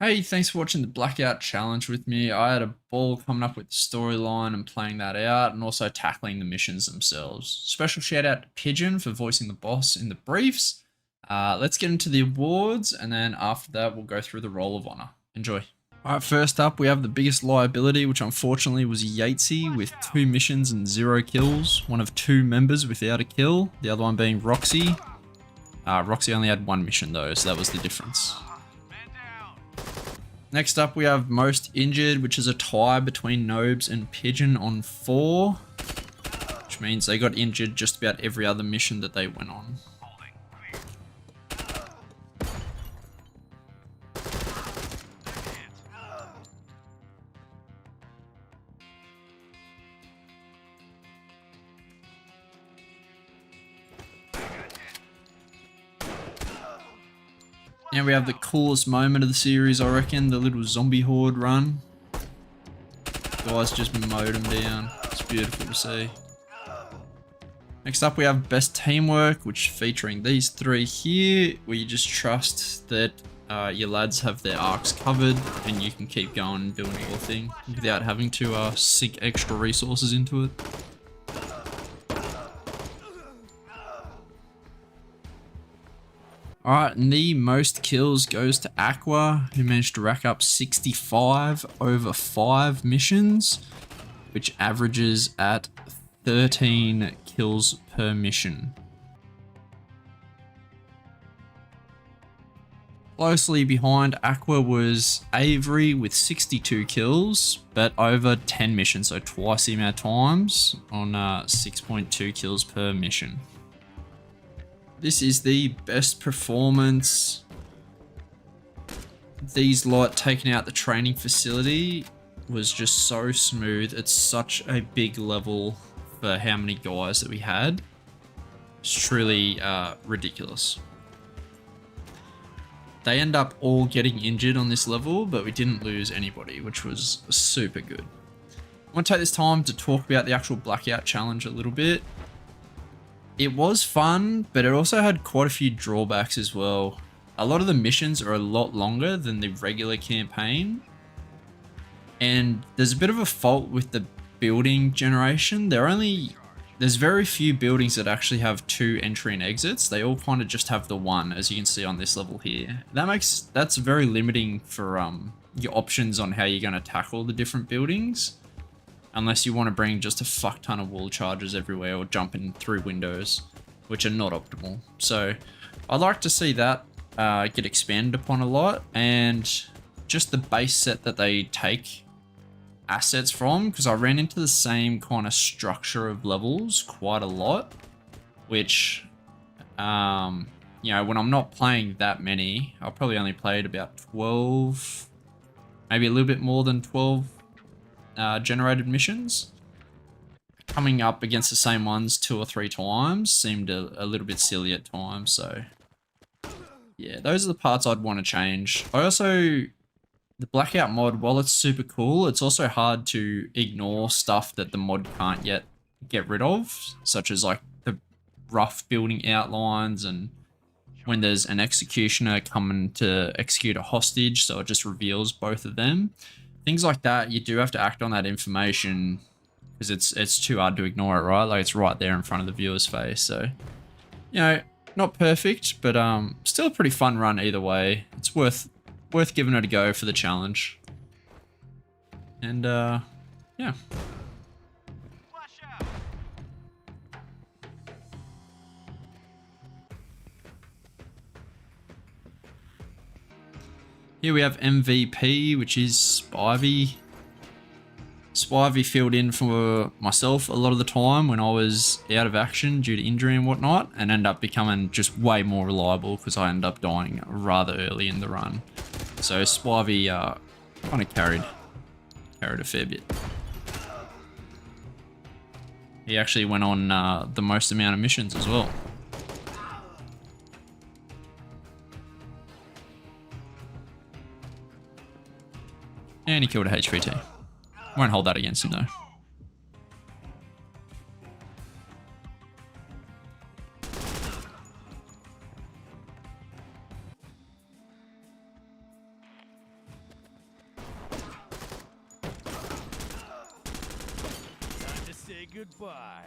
Hey, thanks for watching the Blackout Challenge with me. I had a ball coming up with the storyline and playing that out, and also tackling the missions themselves. Special shout out to Pigeon for voicing the boss in the briefs. Let's get into the awards, and then after that, we'll go through the Roll of Honor. Enjoy. Alright, first up, we have the biggest liability, which unfortunately was Yatesy with 2 missions and 0 kills. One of 2 members without a kill, the other one being Roxy. Roxy only had 1 mission though, so that was the difference. Next up, we have most injured, which is a tie between Nobes and Pigeon on 4, which means they got injured just about every other mission that they went on. Now we have the coolest moment of the series, I reckon, the little zombie horde run. Guys just mowed them down. It's beautiful to see. Next up we have best teamwork, which featuring these 3 here, where you just trust that your lads have their arcs covered and you can keep going and doing your thing without having to sink extra resources into it. Alright, and the most kills goes to Aqua, who managed to rack up 65 over 5 missions, which averages at 13 kills per mission. Closely behind Aqua was Avery with 62 kills, but over 10 missions, so twice the amount of times on 6.2 kills per mission. This is the best performance. These lot taking out the training facility was just so smooth. It's such a big level for how many guys that we had. It's truly ridiculous. They end up all getting injured on this level, but we didn't lose anybody, which was super good. I want to take this time to talk about the actual Blackout Challenge a little bit. It was fun, but it also had quite a few drawbacks as well. A lot of the missions are a lot longer than the regular campaign. And there's a bit of a fault with the building generation. There's very few buildings that actually have 2 entry and exits. They all kind of just have the 1, as you can see on this level here. That's very limiting for your options on how you're going to tackle the different buildings. Unless you want to bring just a fuck ton of wall charges everywhere or jumping through windows, which are not optimal. So I'd like to see that get expanded upon a lot, and just the base set that they take assets from, because I ran into the same kind of structure of levels quite a lot, which, you know, when I'm not playing that many, I probably only played about 12, maybe a little bit more than 12 generated missions. Coming up against the same ones 2 or 3 times seemed a little bit silly at times, so yeah, those are the parts I'd want to change. The Blackout mod, while it's super cool, it's also hard to ignore stuff that the mod can't yet get rid of, such as like the rough building outlines and when there's an executioner coming to execute a hostage, so it just reveals both of them. Things like that, you do have to act on that information because it's too hard to ignore it, right? Like, it's right there in front of the viewer's face. So, you know, not perfect, but still a pretty fun run either way. It's worth giving it a go for the challenge. And yeah. Here we have MVP, which is Spivey. Spivey filled in for myself a lot of the time when I was out of action due to injury and whatnot, and ended up becoming just way more reliable because I ended up dying rather early in the run. So Spivey kind of carried a fair bit. He actually went on the most amount of missions as well. And he killed a HVT. Won't hold that against him though. goodbye.